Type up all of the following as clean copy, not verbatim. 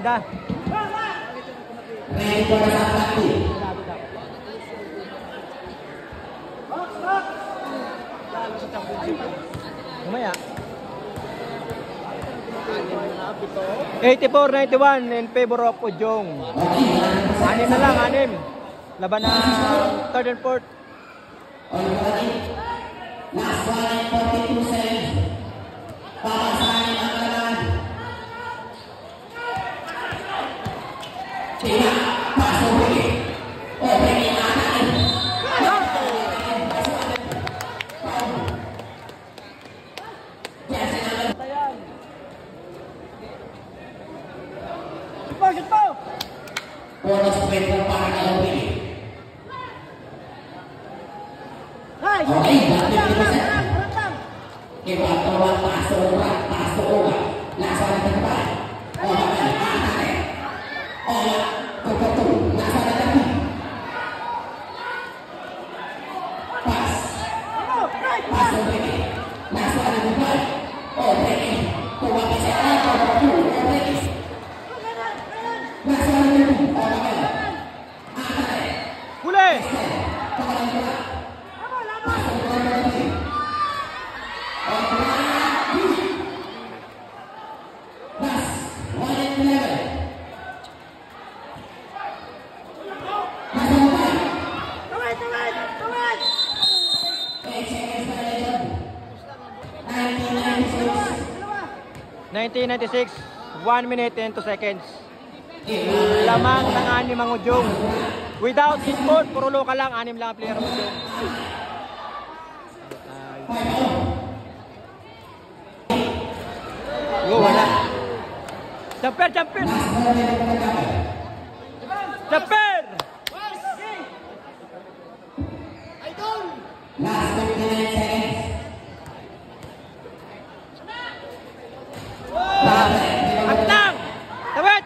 na. Kumaya. 84-91 in favor of Ujong. 6 na lang, 6. Laban ng third and fourth. Last 42 seconds. Papasahin ang kanan. Tira, paso huli. Open yung atain. Bonus point ng para kay Open. Okay, dati pinuset. Kita tawag paso urat. Last 1 ng depan. Open, atain. Open, kukutu. Last 1 ng depan. Pass. Paso huli. Last 1 ng depan. Open. Tuwag isa. Kukutu. Open. Last 1 ng depan. Huli! (1996) 1 minute and 2 seconds. Lamang ng 6 ang Ujong. Without input, puro local lang, 6 lang ang player ng Ujong. Wala. Jumper! Jumper! Last 59 seconds. Atlang! Tawid!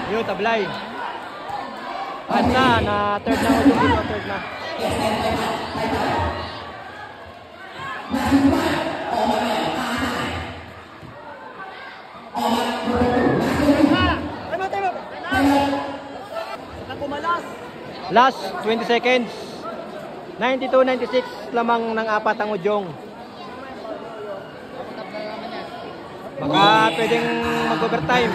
Yun, tablay. At na third na Ujong dito, third na. Last 20 seconds. 92-96 lamang ng 4 ang Ujong. Baka pwedeng mag-overtime.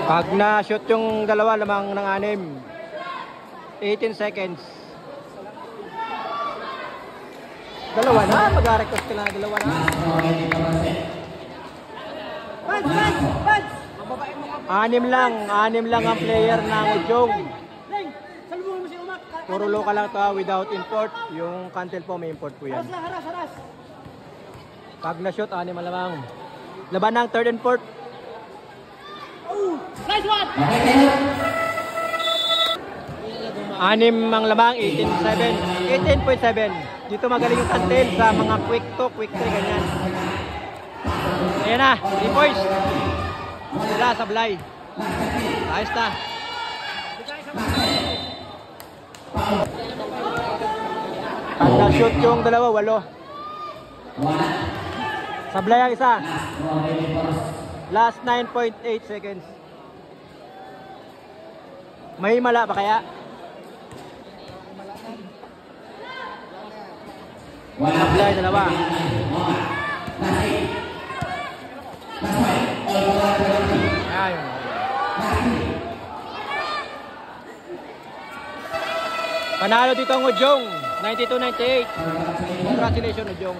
Pag na-shoot yung dalawa lamang ng 6. 18 seconds. Dalawa na, mag-request ka na dalawa na. 6 lang ang player ng Ujong. Puro local lang to without import. Yung Cantel po may import po yan. Pag na-shoot, 6 lamang. Laban ng third and fourth. Nice one! 6 ang lamang, 18.7. Dito magaling yung Cantel sa mga quick 2, quick 3, ganyan. Ayan na, 3 points. Sila, sablay. Ayos na. Pag na-shoot yung dalawa, 8. Sablay ang isa. Last 9.8 seconds. May mala pa kaya? Sablay, dalawa. Ayun. Panalo dito ang Ujong. 92-98. Congratulations, Ujong.